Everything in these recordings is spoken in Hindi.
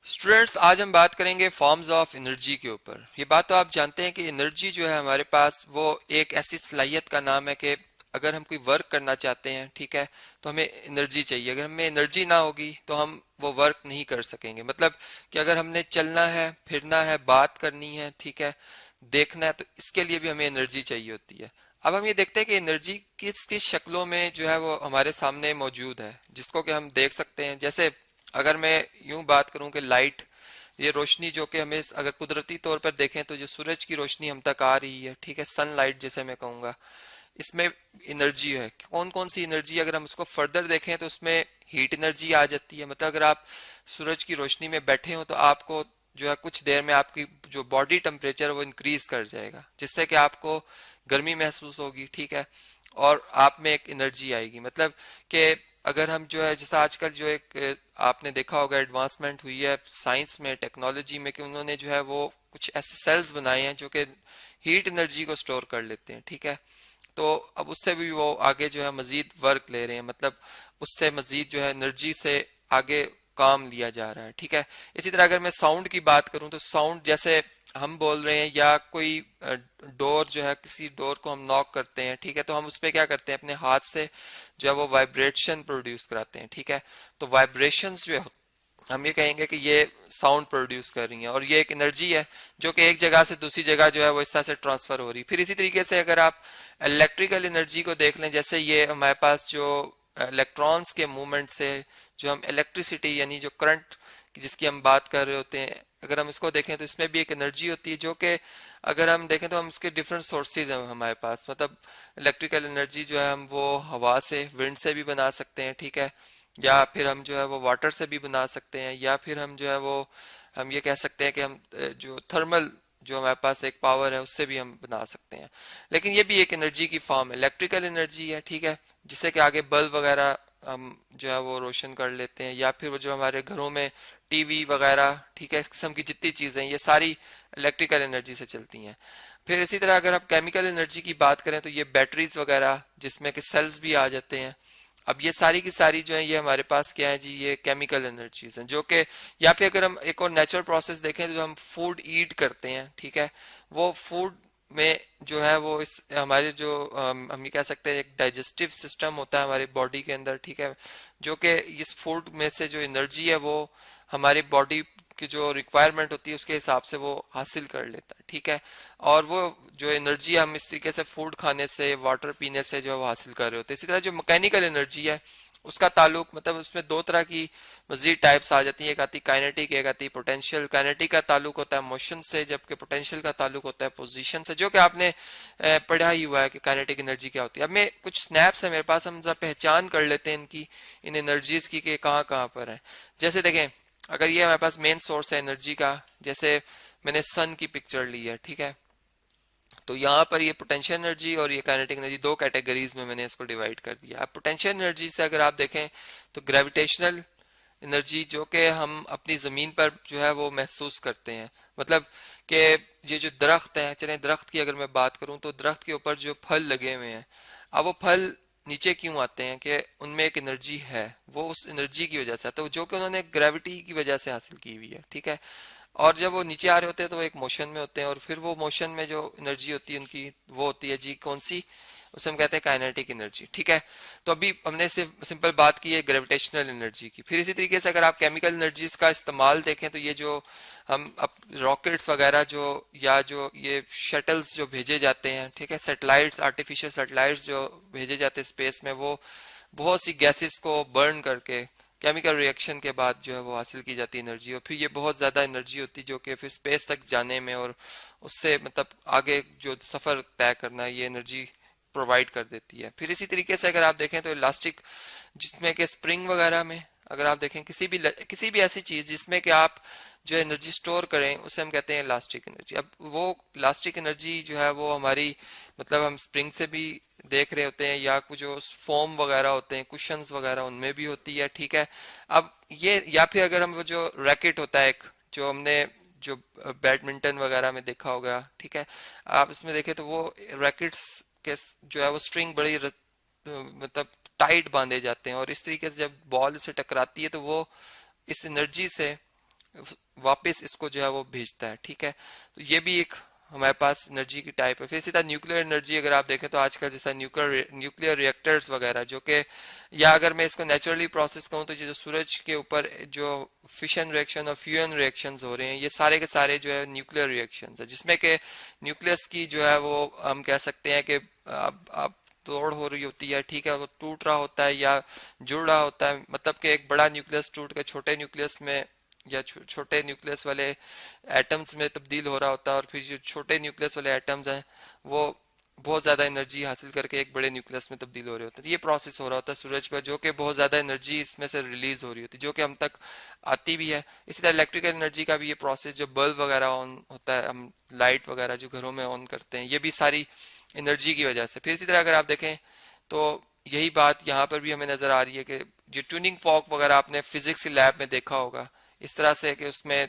स्टूडेंट्स, आज हम बात करेंगे फॉर्म्स ऑफ एनर्जी के ऊपर। ये बात तो आप जानते हैं कि एनर्जी जो है हमारे पास वो एक ऐसी सलाहियत का नाम है कि अगर हम कोई वर्क करना चाहते हैं, ठीक है, तो हमें एनर्जी चाहिए। अगर हमें एनर्जी ना होगी तो हम वो वर्क नहीं कर सकेंगे। मतलब कि अगर हमने चलना है, फिरना है, बात करनी है, ठीक है, देखना है, तो इसके लिए भी हमें एनर्जी चाहिए होती है। अब हम ये देखते हैं कि एनर्जी किस किस शक्लों में जो है वो हमारे सामने मौजूद है, जिसको कि हम देख सकते हैं। जैसे अगर मैं यूं बात करूं कि लाइट, ये रोशनी जो कि हमें अगर कुदरती तौर पर देखें तो जो सूरज की रोशनी हम तक आ रही है, ठीक है, सनलाइट जैसे मैं कहूँगा, इसमें एनर्जी है। कौन कौन सी एनर्जी, अगर हम उसको फर्दर देखें तो उसमें हीट एनर्जी आ जाती है। मतलब अगर आप सूरज की रोशनी में बैठे हो तो आपको जो है कुछ देर में आपकी जो बॉडी टेम्परेचर वो इंक्रीज कर जाएगा, जिससे कि आपको गर्मी महसूस होगी, ठीक है, और आप में एक एनर्जी आएगी। मतलब कि अगर हम जो है जैसे आजकल जो एक आपने देखा होगा एडवांसमेंट हुई है साइंस में, टेक्नोलॉजी में, कि उन्होंने जो है वो कुछ ऐसे सेल्स बनाए हैं जो कि हीट एनर्जी को स्टोर कर लेते हैं, ठीक है। तो अब उससे भी वो आगे जो है मजीद वर्क ले रहे हैं। मतलब उससे मजीद जो है एनर्जी से आगे काम लिया जा रहा है, ठीक है। इसी तरह अगर मैं साउंड की बात करूं तो साउंड, जैसे हम बोल रहे हैं या कोई डोर जो है, किसी डोर को हम नॉक करते हैं, ठीक है, तो हम उस पर क्या करते हैं, अपने हाथ से जो है वो वाइब्रेशन प्रोड्यूस कराते हैं, ठीक है। तो वाइब्रेशंस जो है हम ये कहेंगे कि ये साउंड प्रोड्यूस कर रही है, और ये एक एनर्जी है जो कि एक जगह से दूसरी जगह जो है वो इस तरह से ट्रांसफर हो रही है। फिर इसी तरीके से अगर आप इलेक्ट्रिकल एनर्जी को देख लें, जैसे ये हमारे पास जो इलेक्ट्रॉन्स के मूवमेंट से जो हम इलेक्ट्रिसिटी यानी जो करंट जिसकी हम बात कर रहे होते हैं, अगर हम इसको देखें तो इसमें भी एक एनर्जी होती है जो कि अगर हम देखें तो हम इसके डिफरेंट सोर्सेज हैं हमारे पास। मतलब इलेक्ट्रिकल एनर्जी जो है हम वो हवा से, विंड से भी बना सकते हैं, ठीक है, या फिर हम जो है वो वाटर से भी बना सकते हैं, या फिर हम जो है वो हम ये कह सकते हैं कि हम जो थर्मल जो हमारे पास एक पावर है उससे भी हम बना सकते हैं। लेकिन ये भी एक एनर्जी की फॉर्म है, इलेक्ट्रिकल एनर्जी है, ठीक है, जिससे कि आगे बल्ब वगैरह हम जो है वो रोशन कर लेते हैं, या फिर वो जो हमारे घरों में टीवी वगैरह, ठीक है, इस किस्म की जितनी चीज़ें हैं ये सारी इलेक्ट्रिकल एनर्जी से चलती हैं। फिर इसी तरह अगर आप केमिकल एनर्जी की बात करें तो ये बैटरीज वगैरह जिसमें कि सेल्स भी आ जाते हैं। अब ये सारी की सारी जो है ये हमारे पास क्या है जी, ये केमिकल एनर्जीज हैं जो कि, या फिर अगर हम एक और नेचुरल प्रोसेस देखें तो जो हम फूड ईट करते हैं, ठीक है, वो फूड में जो है वो इस हमारे जो हम ये कह सकते हैं एक डाइजेस्टिव सिस्टम होता है हमारी बॉडी के अंदर, ठीक है, जो कि इस फूड में से जो एनर्जी है वो हमारी बॉडी की जो रिक्वायरमेंट होती है उसके हिसाब से वो हासिल कर लेता है, ठीक है। और वो जो एनर्जी हम इस तरीके से फूड खाने से, वाटर पीने से जो है वो हासिल कर रहे होते हैं। इसी तरह जो मैकेनिकल एनर्जी है उसका ताल्लुक, मतलब उसमें दो तरह की मजीद टाइप्स आ जाती है, एक आती काइनेटिक, एक आती पोटेंशियल। काइनेटिक का ताल्लुक होता है मोशन से, जबकि पोटेंशियल का ताल्लुक होता है पोजीशन से, जो कि आपने पढ़ा ही हुआ है कि काइनेटिक एनर्जी क्या होती है। अब मैं कुछ स्नैप्स है मेरे पास, हम जरा पहचान कर लेते हैं इनकी, इन एनर्जीज की कि कहाँ कहाँ पर है। जैसे देखें, अगर ये हमारे पास मेन सोर्स है एनर्जी का, जैसे मैंने सन की पिक्चर ली है, ठीक है, तो यहाँ पर ये पोटेंशियल एनर्जी और ये काइनेटिक एनर्जी दो कैटेगरीज में मैंने इसको डिवाइड कर दिया। अब पोटेंशियल एनर्जी से अगर आप देखें तो ग्रेविटेशनल एनर्जी जो कि हम अपनी जमीन पर जो है वो महसूस करते हैं। मतलब कि ये जो दरख्त हैं, चले दरख्त की अगर मैं बात करूं तो दरख्त के ऊपर जो फल लगे हुए हैं, अब वो फल नीचे क्यों आते हैं कि उनमें एक एनर्जी है, वो उस एनर्जी की वजह से, तो जो कि उन्होंने ग्रेविटी की वजह से हासिल की हुई है, ठीक है। और जब वो नीचे आ रहे होते हैं तो वो एक मोशन में होते हैं, और फिर वो मोशन में जो एनर्जी होती है उनकी वो होती है जी कौन सी, उसे हम कहते हैं काइनेटिक एनर्जी, ठीक है। तो अभी हमने सिर्फ सिंपल बात की है ग्रेविटेशनल एनर्जी की। फिर इसी तरीके से अगर आप केमिकल एनर्जीज का इस्तेमाल देखें तो ये जो हम अब रॉकेट्स वगैरह जो, या जो ये शटल्स जो भेजे जाते हैं, ठीक है, सैटेलाइट्स, आर्टिफिशियल सैटेलाइट्स जो भेजे जाते हैं स्पेस में, वो बहुत सी गैसेस को बर्न करके केमिकल रिएक्शन के बाद जो है वो हासिल की जाती है एनर्जी, और फिर ये बहुत ज़्यादा एनर्जी होती है जो कि फिर स्पेस तक जाने में और उससे मतलब आगे जो सफ़र तय करना है ये एनर्जी प्रोवाइड कर देती है। फिर इसी तरीके से अगर आप देखें तो इलास्टिक, जिसमें कि स्प्रिंग वगैरह में अगर आप देखें किसी भी ऐसी चीज़ जिसमें कि आप जो एनर्जी स्टोर करें उसे हम कहते हैं इलास्टिक एनर्जी। अब वो इलास्टिक एनर्जी जो है वो हमारी, मतलब हम स्प्रिंग से भी देख रहे होते हैं, या कुछ जो फोम वगैरह होते हैं, कुशंस वगैरह, उनमें भी होती है, ठीक है। अब ये, या फिर अगर हम वो जो रैकेट होता है एक, जो हमने जो बैडमिंटन वगैरह में देखा होगा, ठीक है, आप इसमें देखें तो वो रैकेट्स के जो है वो स्ट्रिंग बड़ी मतलब टाइट बांधे जाते हैं, और इस तरीके से जब बॉल से टकराती है तो वो इस एनर्जी से वापस इसको जो है वो भेजता है, ठीक है। तो ये भी एक हमारे पास एनर्जी की टाइप है। फिर सीधा न्यूक्लियर एनर्जी अगर आप देखें तो आजकल जैसा न्यूक्लियर रिएक्टर्स वगैरह जो कि, या अगर मैं इसको नेचुरली प्रोसेस करूं तो ये जो सूरज के ऊपर जो फिशन रिएक्शन और फ्यूजन रिएक्शंस हो रहे हैं, ये सारे के सारे जो है न्यूक्लियर रिएक्शंस है, जिसमें के न्यूक्लियस की जो है वो हम कह सकते हैं कि अब तोड़ हो रही होती है, ठीक है, वो टूट रहा होता है या जुड़ रहा होता है, मतलब कि एक बड़ा न्यूक्लियस टूट के छोटे न्यूक्लियस में या छोटे न्यूक्लियस वाले एटम्स में तब्दील हो रहा होता है, और फिर जो छोटे न्यूक्लियस वाले एटम्स हैं वो बहुत ज्यादा एनर्जी हासिल करके एक बड़े न्यूक्लियस में तब्दील हो रहे होते हैं। ये प्रोसेस हो रहा होता है सूरज पर, जो कि बहुत ज्यादा एनर्जी इसमें से रिलीज हो रही होती है, जो कि हम तक आती भी है। इसी तरह इलेक्ट्रिकल एनर्जी का भी ये प्रोसेस, जो बल्ब वगैरह ऑन होता है, हम लाइट वगैरह जो घरों में ऑन करते हैं, ये भी सारी एनर्जी की वजह से। फिर इसी तरह अगर आप देखें तो यही बात यहाँ पर भी हमें नजर आ रही है कि जो ट्यूनिंग फॉर्क वगैरह आपने फिजिक्स की लैब में देखा होगा, इस तरह से कि उसमें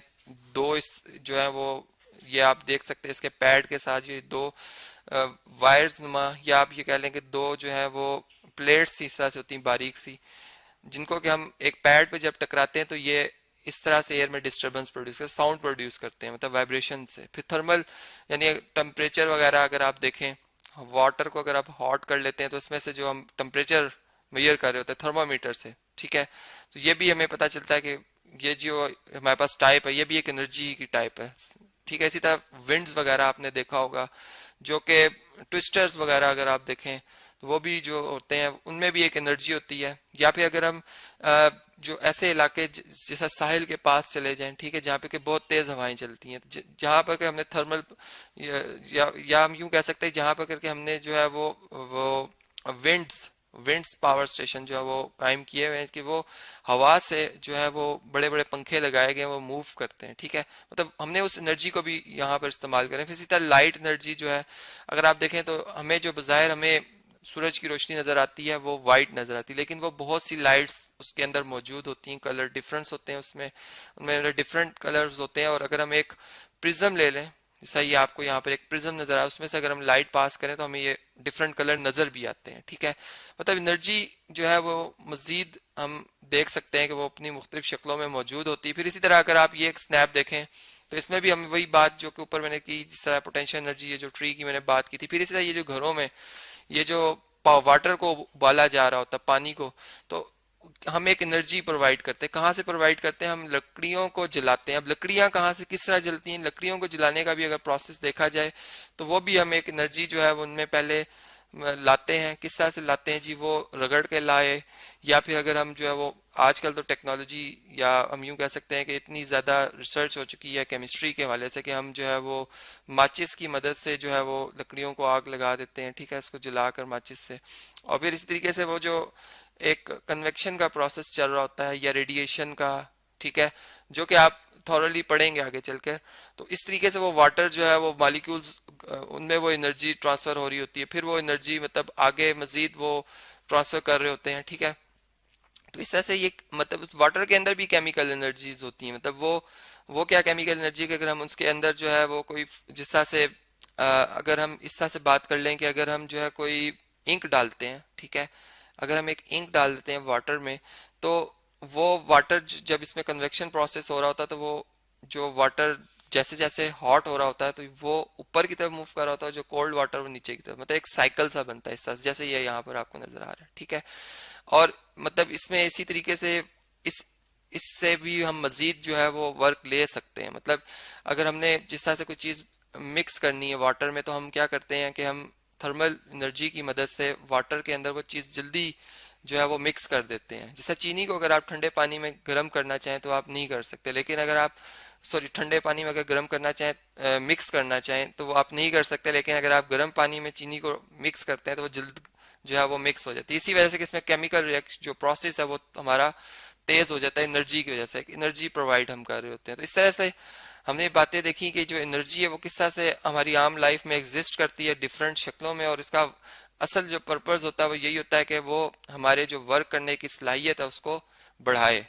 दो जो है वो, ये आप देख सकते हैं इसके पैड के साथ ये दो वायर्स नुमा, या आप ये कह लें कि दो जो है वो प्लेट्स इस तरह से होती हैं बारीक सी, जिनको कि हम एक पैड पे जब टकराते हैं तो ये इस तरह से एयर में डिस्टरबेंस प्रोड्यूस करते, साउंड प्रोड्यूस करते हैं, मतलब वाइब्रेशन से। फिर थर्मल यानी टेम्परेचर वगैरह अगर आप देखें, वाटर को अगर आप हॉट कर लेते हैं तो इसमें से जो हम टेम्परेचर मेजर कर रहे होते हैं थर्मामीटर से, ठीक है, तो ये भी हमें पता चलता है कि ये जो हमारे पास टाइप है ये भी एक एनर्जी की टाइप है, ठीक है। इसी तरह विंड्स वगैरह आपने देखा होगा, जो कि ट्विस्टर्स वगैरह अगर आप देखें तो वो भी जो होते हैं उनमें भी एक एनर्जी होती है। या फिर अगर हम जो ऐसे इलाके जैसा साहिल के पास चले जाएं, ठीक है, जहाँ पे कि बहुत तेज हवाएं चलती हैं, जहाँ पर के हमने थर्मल या हम यूं कह सकते हैं जहाँ पर करके हमने जो है वो विंड्स पावर स्टेशन जो है वो कायम किए हुए हैं कि वो हवा से जो है वो बड़े बड़े पंखे लगाए गए हैं, वो मूव करते हैं, ठीक है, मतलब हमने उस एनर्जी को भी यहाँ पर इस्तेमाल करें। फिर इसी तरह लाइट एनर्जी जो है अगर आप देखें तो हमें जो बज़ाहिर हमें सूरज की रोशनी नजर आती है वो वाइट नजर आती है, लेकिन वो बहुत सी लाइट्स उसके अंदर मौजूद होती हैं, कलर डिफरेंस होते हैं उसमें, उनमें डिफरेंट कलर्स होते हैं। और अगर हम एक प्रिज्म ले लें, जैसा ये आपको यहाँ पर एक प्रिज्म नजर आया, उसमें से अगर हम लाइट पास करें तो हमें ये डिफरेंट कलर नजर भी आते हैं, ठीक है। मतलब एनर्जी जो है वो मजीद हम देख सकते हैं कि वो अपनी मुख्तलिफ शक्लों में मौजूद होती है। फिर इसी तरह अगर आप ये एक स्नैप देखें तो इसमें भी हम वही बात जो कि ऊपर मैंने की, जिस तरह पोटेंशियल एनर्जी, ये जो ट्री की मैंने बात की थी। फिर इसी तरह ये जो घरों में ये जो वाटर को उबाला जा रहा होता है, पानी को, तो हम एक एनर्जी प्रोवाइड करते हैं। कहाँ से प्रोवाइड करते हैं? हम लकड़ियों को जलाते हैं। अब लकड़ियां कहाँ से किस तरह जलती हैं, लकड़ियों को जलाने का भी अगर प्रोसेस देखा जाए तो वो भी हम एक एनर्जी जो है वो उनमें पहले लाते हैं। किस तरह से लाते हैं जी? वो रगड़ के लाए, या फिर अगर हम जो है वो आजकल तो टेक्नोलॉजी, या हम यूं कह सकते हैं कि इतनी ज़्यादा रिसर्च हो चुकी है केमिस्ट्री के हवाले से कि हम जो है वो माचिस की मदद से जो है वो लकड़ियों को आग लगा देते हैं, ठीक है, उसको जलाकर माचिस से। और फिर इस तरीके से वो जो एक कन्वेक्शन का प्रोसेस चल रहा होता है या रेडिएशन का, ठीक है, जो कि आप थॉरली पढ़ेंगे आगे चलकर। तो इस तरीके से वो वाटर जो है वो मॉलिक्यूल्स, उनमें वो एनर्जी ट्रांसफर हो रही होती है, फिर वो एनर्जी मतलब आगे मजीद वो ट्रांसफर कर रहे होते हैं, ठीक है। तो इस तरह से ये मतलब वाटर के अंदर भी केमिकल एनर्जीज होती हैं। मतलब वो क्या केमिकल एनर्जी कि अगर हम उसके अंदर जो है वो कोई जिस तरह से अगर हम इस तरह से बात कर लें कि अगर हम जो है कोई इंक डालते हैं, ठीक है, अगर हम एक इंक डाल देते हैं वाटर में, तो वो वाटर जब इसमें कन्वेक्शन प्रोसेस हो रहा होता है तो वो जो वाटर जैसे जैसे हॉट हो रहा होता है तो वो ऊपर की तरफ मूव कर रहा होता है, जो कोल्ड वाटर वो नीचे की तरफ, मतलब एक साइकिल सा बनता है इस तरह से, जैसे ये यहाँ पर आपको नजर आ रहा है, ठीक है। और मतलब इसमें इसी तरीके से इस इससे भी हम मजीद जो है वो वर्क ले सकते हैं। मतलब अगर हमने जिस तरह से कोई चीज़ मिक्स करनी है वाटर में, तो हम क्या करते हैं कि हम थर्मल एनर्जी की मदद से वाटर के अंदर वो चीज़ जल्दी जो है वो मिक्स कर देते हैं। जैसा चीनी को अगर आप ठंडे पानी में गर्म करना चाहें तो आप नहीं कर सकते, लेकिन अगर आप ठंडे पानी में अगर गर्म करना चाहें, मिक्स करना चाहें तो वो आप नहीं कर सकते, लेकिन अगर आप गर्म पानी में चीनी को मिक्स करते हैं तो वो जल्द जो है वो मिक्स हो जाती है। इसी वजह से कि इसमें केमिकल रिएक्शन जो प्रोसेस है वो हमारा तेज हो जाता है एनर्जी की वजह से, एनर्जी प्रोवाइड हम कर रहे होते हैं। तो इस तरह से हमने बातें देखी कि जो एनर्जी है वो किस तरह से हमारी आम लाइफ में एग्जिस्ट करती है डिफरेंट शक्लों में, और इसका असल जो पर्पस होता है वो यही होता है कि वो हमारे जो वर्क करने की सलाहियत है उसको बढ़ाए।